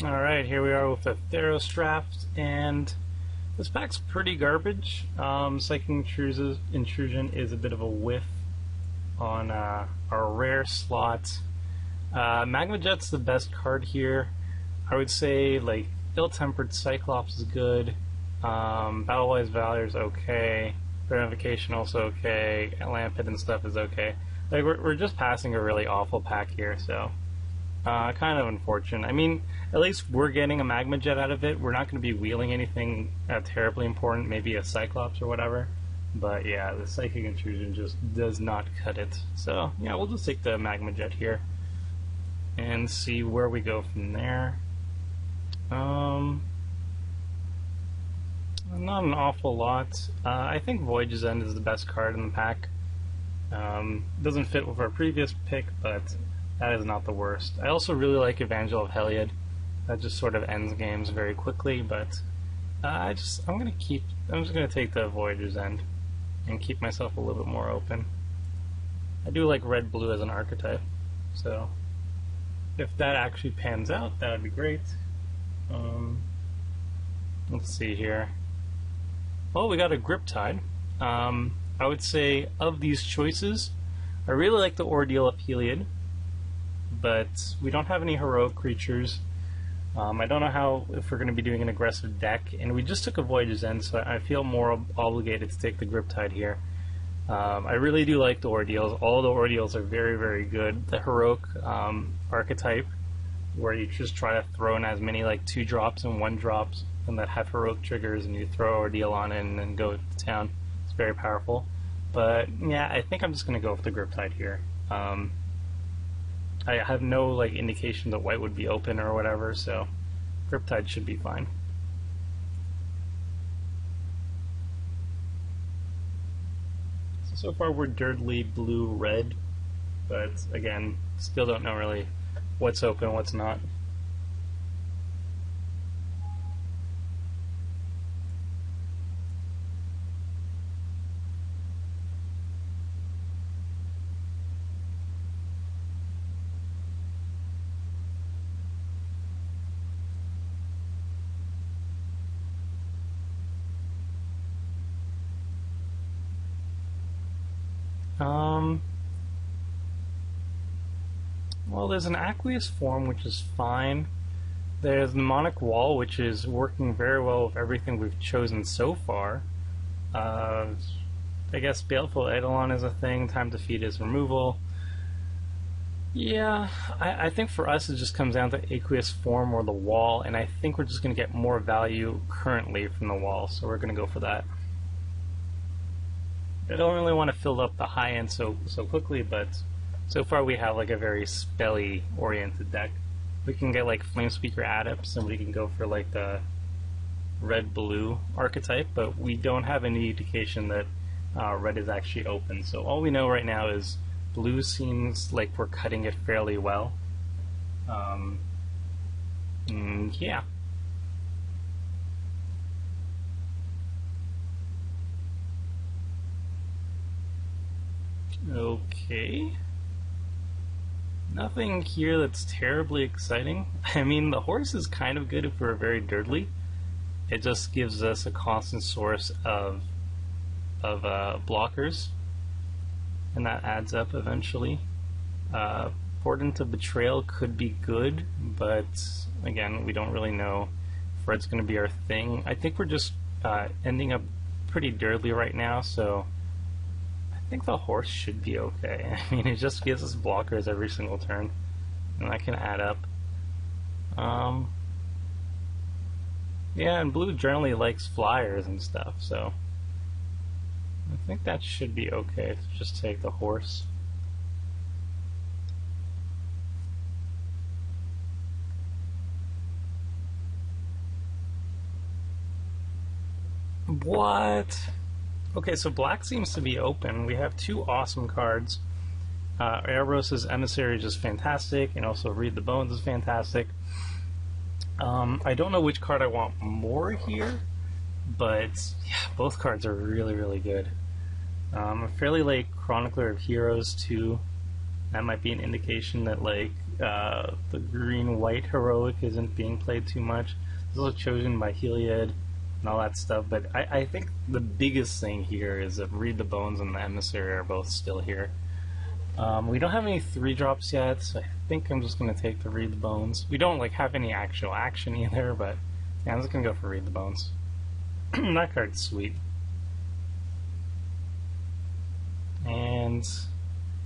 Alright, here we are with the Theros draft, and this pack's pretty garbage. Psychic Intrusion is a bit of a whiff on our rare slot. Magma Jet's the best card here. I would say, like, Ill-Tempered Cyclops is good. Battle-Wise Valor is okay. Ramification also okay. Lampit and stuff is okay. Like, we're just passing a really awful pack here, so kind of unfortunate. I mean, at least we're getting a Magma Jet out of it. We're not going to be wheeling anything terribly important, maybe a Cyclops or whatever. But yeah, the Psychic Intrusion just does not cut it. So yeah, we'll just take the Magma Jet here and see where we go from there. Not an awful lot. I think Voyage's End is the best card in the pack. Doesn't fit with our previous pick, but that is not the worst. I also really like Evangel of Heliod. That just sort of ends games very quickly, but I'm just gonna take the Voyager's End and keep myself a little bit more open. I do like red-blue as an archetype, so if that actually pans out, that would be great. Let's see here. Well, we got a Griptide. I would say of these choices, I really like the Ordeal of Heliod, but we don't have any heroic creatures. I don't know if we're going to be doing an aggressive deck, and we just took a Voyage's End, so I feel more obligated to take the Griptide here. I really do like the Ordeals. All the Ordeals are very, very good. The heroic archetype, where you just try to throw in as many like 2-drops and 1-drops, and that have heroic triggers, and you throw Ordeal on it and then go to town. It's very powerful. But yeah, I think I'm just going to go with the Griptide here. I have no like indication that white would be open or whatever, so Griptide should be fine. So far we're dirtly blue-red, but again, still don't know really what's open, what's not. Well, there's an Aqueous Form, which is fine. There's Mnemonic Wall, which is working very well with everything we've chosen so far. I guess Baleful Eidolon is a thing. Time to Feed is removal. Yeah, I think for us it just comes down to Aqueous Form or the Wall, and I think we're just going to get more value currently from the Wall, so we're going to go for that. I don't really want to fill up the high end so quickly, but so far we have like a very spelly oriented deck. We can get like Flamespeaker Adepts, and we can go for like the red-blue archetype, but we don't have any indication that red is actually open. So all we know right now is blue seems like we're cutting it fairly well. Yeah. Okay. Nothing here that's terribly exciting. I mean, the horse is kind of good if we're very dirtly. It just gives us a constant source of blockers, and that adds up eventually. Portent of Betrayal could be good, but again, we don't really know if red's going to be our thing. I think we're just ending up pretty dirtly right now, so I think the horse should be okay. I mean, it just gives us blockers every single turn, and that can add up. Yeah, and blue generally likes flyers and stuff, so I think that should be okay to just take the horse. What? Okay, so black seems to be open. We have 2 awesome cards. Erebos' Emissary is just fantastic, and also Read the Bones is fantastic. I don't know which card I want more here, but yeah, both cards are really, really good. I fairly like Chronicler of Heroes too. That might be an indication that like the green-white heroic isn't being played too much. This was chosen by Heliod and all that stuff, but I think the biggest thing here is that Read the Bones and the Emissary are both still here. We don't have any 3-drops yet, so I think I'm just going to take the Read the Bones. We don't have any actual action either, but yeah, I'm just going to go for Read the Bones. That card's sweet. And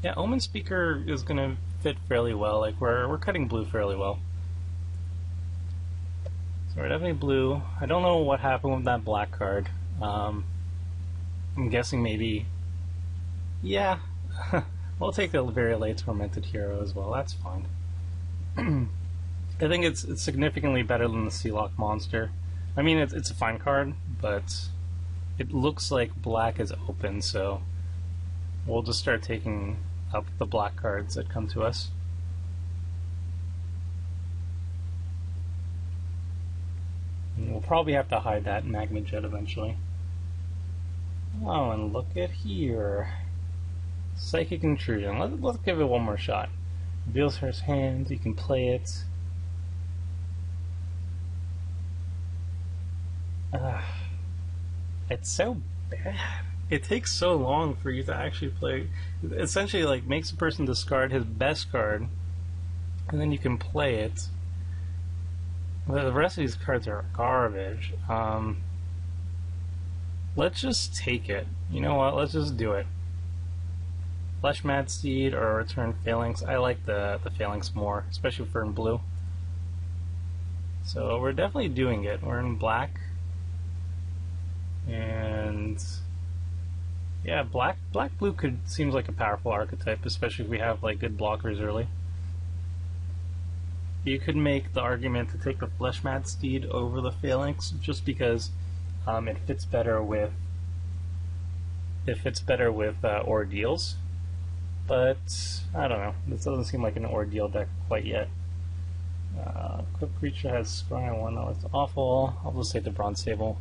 yeah, Omen Speaker is going to fit fairly well. We're cutting blue fairly well. So we're definitely blue. I don't know what happened with that black card. I'm guessing maybe... Yeah. We'll take the very late Tormented Hero as well. That's fine. I think it's significantly better than the Sealock Monster. I mean, it's a fine card, but it looks like black is open, so we'll just start taking up the black cards that come to us. And we'll probably have to hide that Magma Jet eventually. Oh, and look at here. Psychic Intrusion. Let's give it one more shot. Reveals her hand, you can play it. It's so bad. It takes so long for you to actually play. It essentially, makes a person discard his best card, and then you can play it. The rest of these cards are garbage. Let's just take it. You know what? Let's just do it. Flesh Mad Steed or Return Phalanx. I like the Phalanx more, especially for in blue. So we're definitely doing it. We're in black. And yeah, black blue seems like a powerful archetype, especially if we have good blockers early. You could make the argument to take the Flesh Mad Steed over the Phalanx just because it fits better with Ordeals. But I don't know. This doesn't seem like an Ordeal deck quite yet. Equipped creature has scrying 1. That looks awful. I'll just take the Bronze Sable.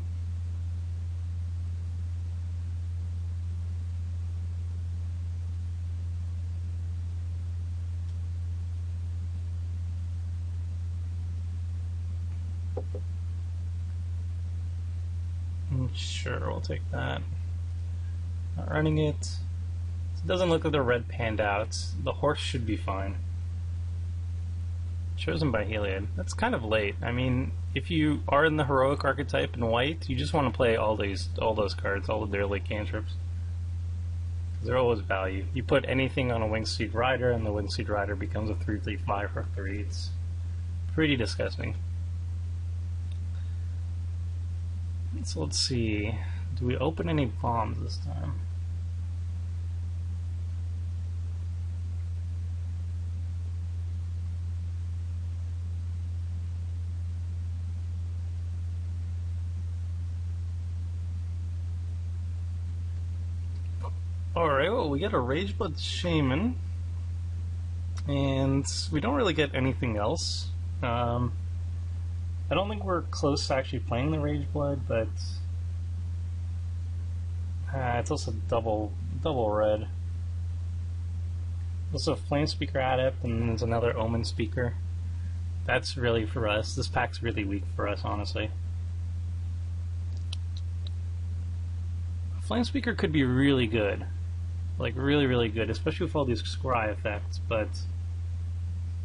Sure, we'll take that. Not running it. It doesn't look like the red panned out. The horse should be fine. Chosen by Heliod. That's kind of late. I mean, if you are in the heroic archetype in white, you just want to play all those cards, all of their late cantrips. They're always value. You put anything on a Winged Rider, and the Winged Rider becomes a 3/3/5 for 3. It's pretty disgusting. So let's see. Do we open any bombs this time? Alright, well, we get a Rageblood Shaman, and we don't really get anything else. I don't think we're close to actually playing the Rageblood, but it's also double red. Also Flame Speaker Adept, and then there's another Omen Speaker. That's really for us. This pack's really weak for us, honestly. Flame Speaker could be really good. Really, really good, especially with all these scry effects, but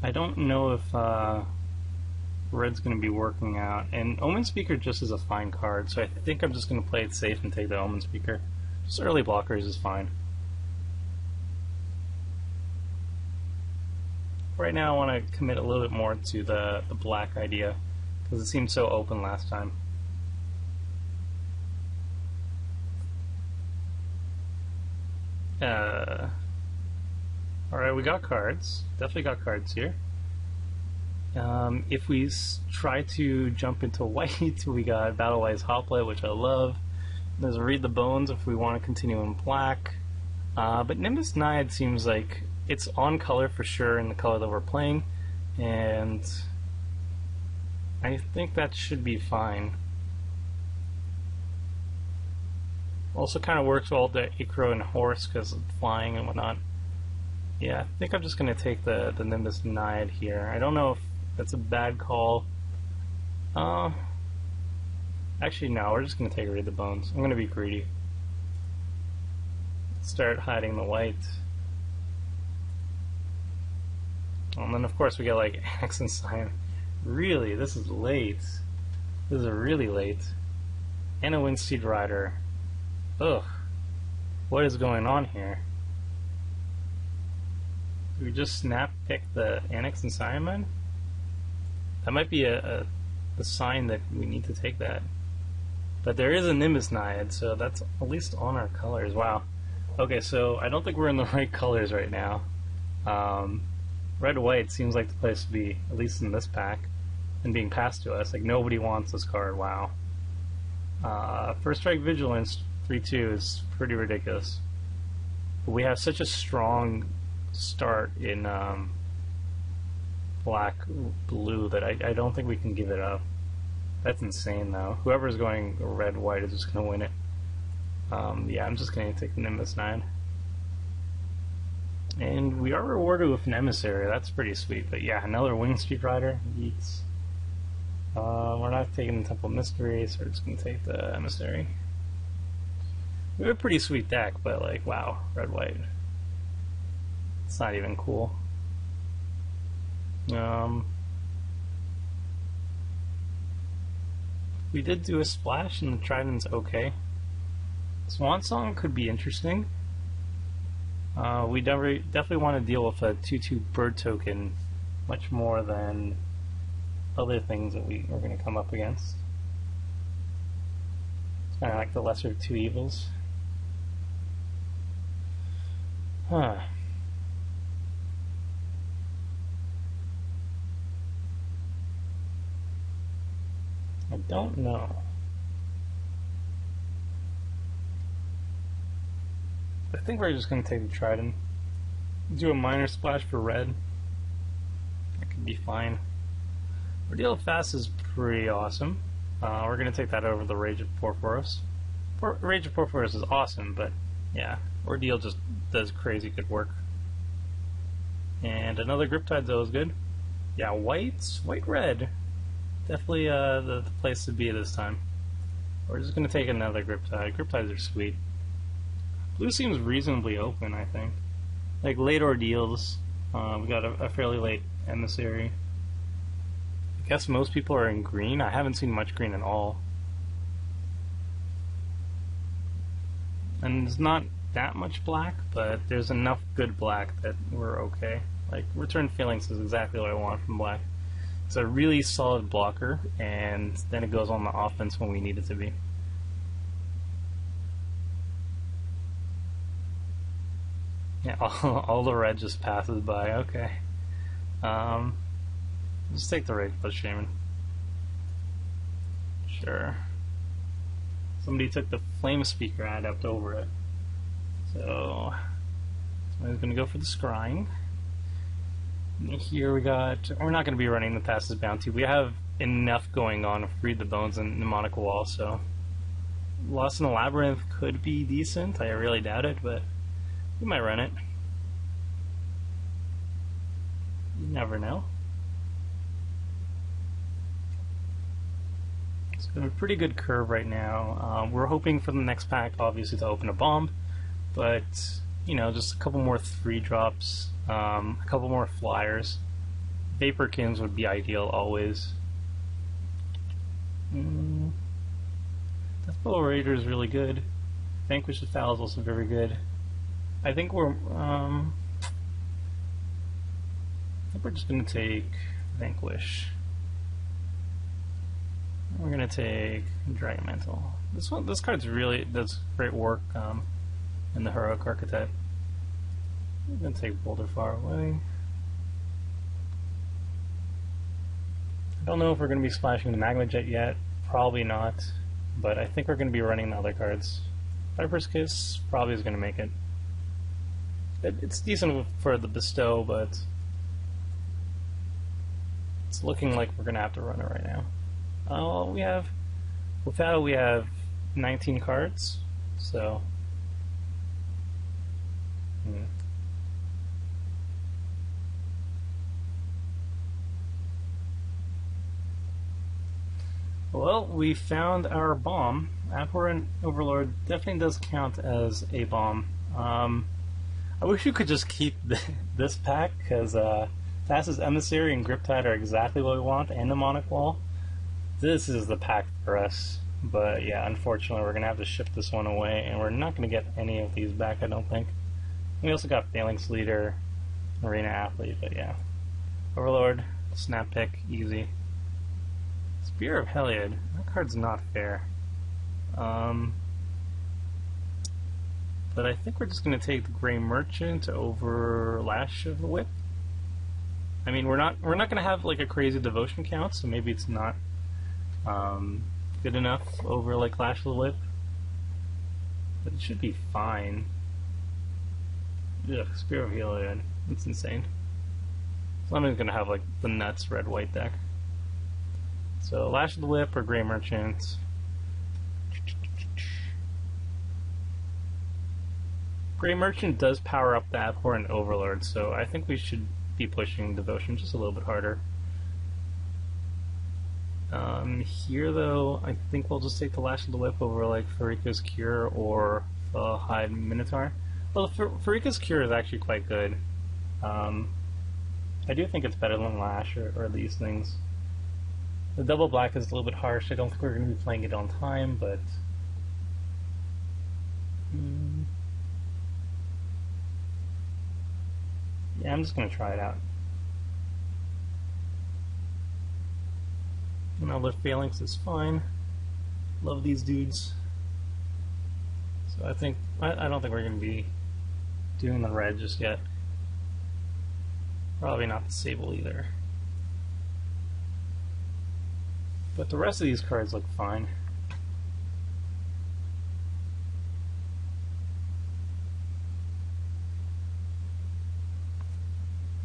I don't know if red's going to be working out. And Omen Speaker just is a fine card, so I think I'm just going to play it safe and take the Omen Speaker. Just early blockers is fine. Right now I want to commit a little bit more to the black idea, because it seemed so open last time. Alright, we got cards. Definitely got cards here. If we try to jump into white, we got Battlewise Hoplite, which I love. There's Read the Bones if we want to continue in black. But Nimbus Naiad seems like it's on color for sure in the color that we're playing, and I think that should be fine. Also kind of works well with the Icro and Horse because of flying and whatnot. Yeah, I think I'm just going to take the Nimbus Naiad here. I don't know if that's a bad call. Uh, Actually, no, we're just going to take Read the Bones. I'm going to be greedy. Start hiding the white. And then, of course, we get like Axe and Scion. Really, this is late. This is really late. And a Windseed Rider. Ugh. What is going on here? Did we just snap pick the Annex and Scion? That might be a sign that we need to take that. But there is a Nimbus Naiad, so that's at least on our colors. Wow. Okay, so I don't think we're in the right colors right now. Red-white seems like the place to be, at least in this pack, and being passed to us. Like, nobody wants this card. Wow. First Strike Vigilance 3/2 is pretty ridiculous. But we have such a strong start in black-blue that I don't think we can give it up. That's insane, though. Whoever's going red-white is just going to win it. Yeah, I'm just going to take the Nimbus 9. And we are rewarded with an Emissary. That's pretty sweet. But yeah, another Windseed Rider. Yeets. We're not taking the Temple Mystery, so we're just going to take the Emissary. We have a pretty sweet deck, but like, wow, red-white. It's not even cool. We did do a splash, and the Trident's okay. Swan Song could be interesting. We definitely want to deal with a 2/2 bird token much more than other things that we are going to come up against. It's kind of like the lesser of two evils. Huh. I don't know. I think we're just going to take the Trident. Do a minor splash for red. That could be fine. Ordeal of Fast is pretty awesome. We're going to take that over the Rage of Porphyros. Rage of Porphyros is awesome, but yeah, Ordeal just does crazy good work. And another Griptide though is good. Yeah, white-red. Definitely the place to be this time. We're just going to take another Griptide. Griptides are sweet. Blue seems reasonably open, I think. Like late Ordeals, we got a fairly late Emissary. I guess most people are in green. I haven't seen much green at all. And there's not that much black, but there's enough good black that we're okay. Like, Return Phalanx is exactly what I want from black. It's a really solid blocker, and then it goes on the offense when we need it to be. Yeah, all the red just passes by. Okay. Just take the Rage Blood Shaman. Sure. Somebody took the Flame Speaker adept over it. So, somebody's going to go for the Scrying. Here we're not going to be running the Passes Bounty. We have enough going on with Read the Bones and Mnemonic Wall, so Lost in the Labyrinth could be decent. I really doubt it, but we might run it. You never know. So we have a pretty good curve right now. We're hoping for the next pack, obviously, to open a bomb, but you know, just a couple more 3-drops, a couple more flyers. Vaporkins would be ideal always. Deathblow Raider is really good. Vanquish the Foul is also very good. I think we're just gonna take Vanquish. We're gonna take Dragon Mantle. This card's really does great work in the Heroic Archetype. We're gonna take Boulder Far Away. I don't know if we're gonna be splashing the Magma Jet yet. Probably not. But I think we're gonna be running the other cards. Viper's Kiss probably is gonna make it. It's decent for the Bestow, but it's looking like we're gonna have to run it right now. We have 19 cards, so Well, we found our bomb. Abhorrent Overlord definitely does count as a bomb. I wish you could just keep this pack, because Thassa's Emissary and Griptide are exactly what we want, and Mnemonic Wall. This is the pack for us. But yeah, unfortunately we're going to have to ship this one away, and we're not going to get any of these back, I don't think. We also got Phalanx Leader, Arena Athlete, but yeah. Overlord, Snap Pick, easy. Spear of Heliod, that card's not fair. But I think we're just going to take the Grey Merchant over Lash of the Whip. I mean, we're not going to have like a crazy devotion count, so maybe it's not good enough over like Lash of the Whip. But it should be fine. Ugh, Spear of Heliod, that's insane. So I'm going to have like the nuts red-white deck. So Lash of the Whip or Grey Merchant. Grey Merchant does power up the Abhorrent Overlord, so I think we should be pushing Devotion just a little bit harder. Here though, I think we'll just take the Lash of the Whip over like Farika's Cure or the Hide Minotaur. Well, Farika's Cure is actually quite good. I do think it's better than Lash or these things. The double black is a little bit harsh. I don't think we're going to be playing it on time, but yeah, I'm just going to try it out. And I'll lift Phalanx is fine. Love these dudes. So I don't think we're going to be doing the red just yet. Probably not the Sable either. But the rest of these cards look fine.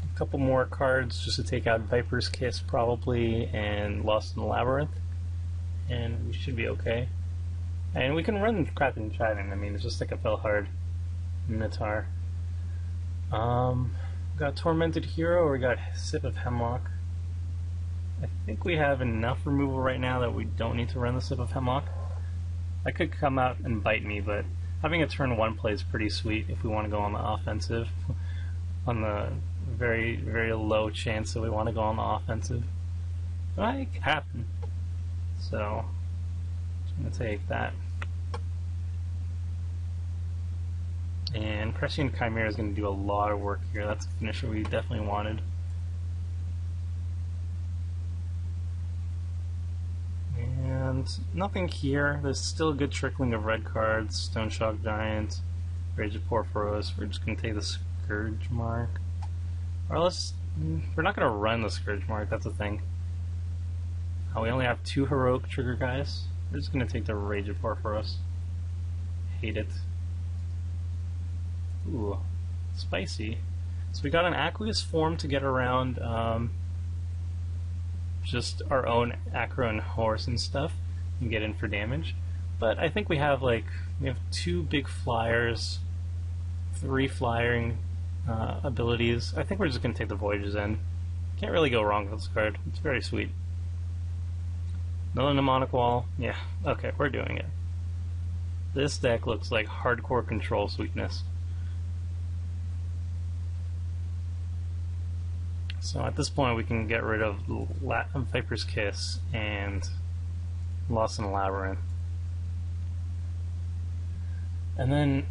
A couple more cards just to take out Viper's Kiss probably, and Lost in the Labyrinth, and we should be okay. And we can run Crap and Trident. I mean, it's just like a Felhard Minotaur. We got Tormented Hero, or we got Sip of Hemlock. I think we have enough removal right now that we don't need to run the Sip of Hemlock. That could come out and bite me, but having a turn 1 play is pretty sweet if we want to go on the offensive. On the very, very low chance that we want to go on the offensive. But it could happen. So, I'm going to take that. And Prescient Chimera is going to do a lot of work here. That's a finisher we definitely wanted. And nothing here. There's still a good trickling of red cards. Stone Shock Giant, Rage of Porphyros. We're just going to take the Scourge Mark. Or we're not going to run the Scourge Mark, that's the thing. We only have 2 heroic trigger guys. We're just going to take the Rage of Porphyros. Hate it. Ooh, spicy. So we got an Aqueous form to get around just our own Acro and Horse and stuff and get in for damage. But I think we have 2 big flyers, 3 flying abilities. I think we're just going to take the Voyage's End. Can't really go wrong with this card. It's very sweet. Another Mnemonic Wall. Yeah, okay, we're doing it. This deck looks like hardcore control sweetness. So at this point we can get rid of Viper's Kiss and Lost in the Labyrinth. And then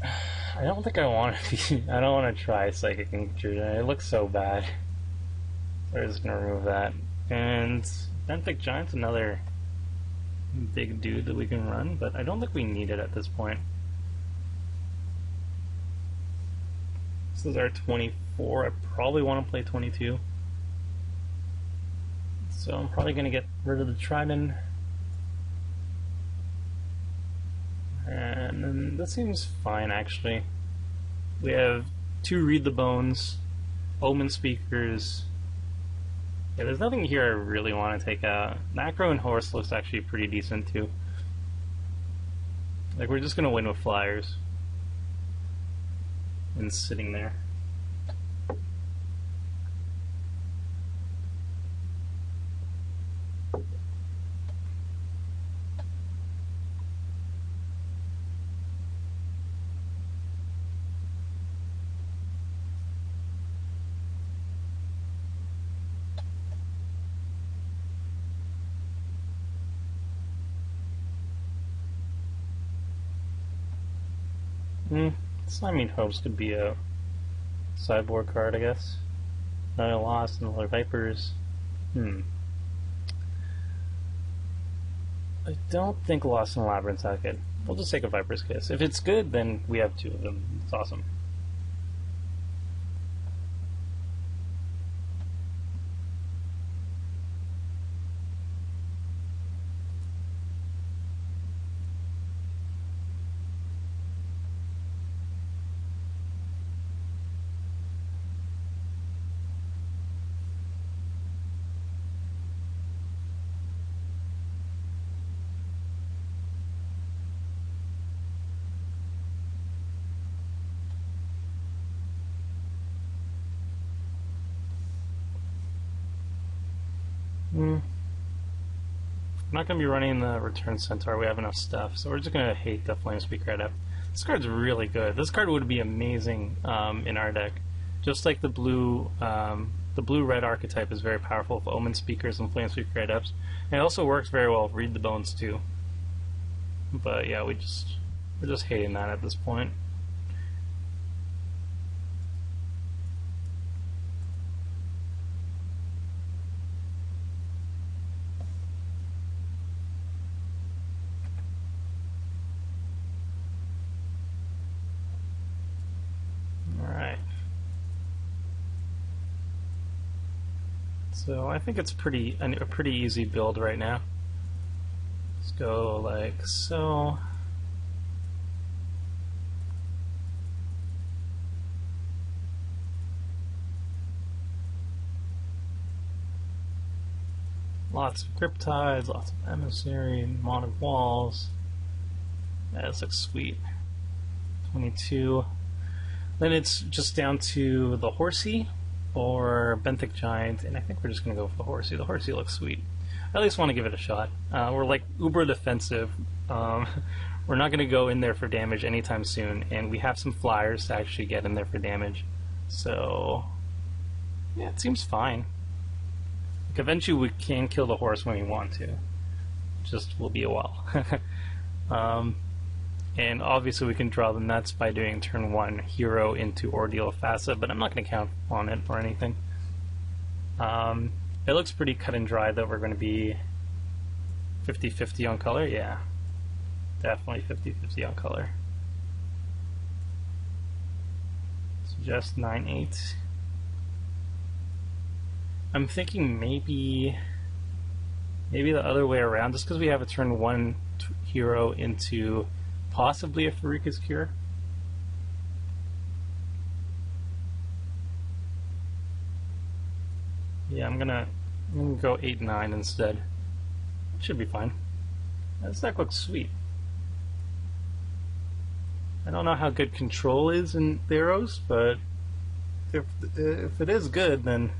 I don't think I want to I don't want to try Psychic Intrusion. It looks so bad. So we're just gonna remove that. And Benthic Giant's another big dude that we can run, but I don't think we need it at this point. This is our 24. I probably want to play 22. So I'm probably going to get rid of the Trident. And then this seems fine, actually. We have 2 Read the Bones, Omen Speakers. Yeah, there's nothing here I really want to take out. Macro and Horse looks actually pretty decent, too. We're just going to win with flyers. And sitting there. Slimy Hopes could be a sideboard card, I guess. Another Lost, another Vipers. I don't think Lost in the Labyrinth's that good. We'll just take a Viper's Kiss. If it's good, then we have two of them. It's awesome. I'm not going to be running the Return Centaur. We have enough stuff, so we're just going to hate the Flame Speaker right up. This card's really good. This card would be amazing in our deck. Just like the blue-red archetype is very powerful with Omen Speakers and Flame Speaker right ups. And it also works very well with Read the Bones too. But yeah, we're just hating that at this point. So I think it's a pretty easy build right now. Let's go like so. Lots of Cryptides, lots of Emissary, Monarch Walls. Yeah, this looks sweet. 22. Then it's just down to the Horsey or Benthic Giant, and I think we're just going to go with the Horsey. The Horsey looks sweet. I at least want to give it a shot. We're like uber defensive. We're not going to go in there for damage anytime soon, and we have some flyers to actually get in there for damage. So, yeah, it seems fine. Like, eventually we can kill the horse when we want to. Just will be a while. And obviously we can draw the nuts by doing turn 1 hero into Ordeal of Fassa, but I'm not going to count on it or anything. It looks pretty cut and dry that we're going to be 50-50 on color. Yeah, definitely 50-50 on color. Suggest 9-8. I'm thinking maybe the other way around, just because we have a turn 1 hero into possibly a Pharika's Cure. Yeah, I'm gonna go 8-9 instead. Should be fine. This deck looks sweet. I don't know how good control is in Theros, but if it is good, then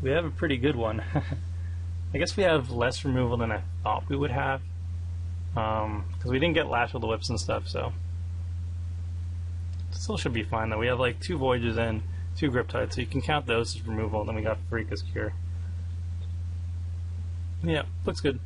we have a pretty good one. I guess we have less removal than I thought we would have. Because we didn't get Lash with the Whips and stuff, so still should be fine though. We have like 2 Voyages and 2 Griptides, so you can count those as removal, and then we got Pharika's Cure. Yeah, looks good.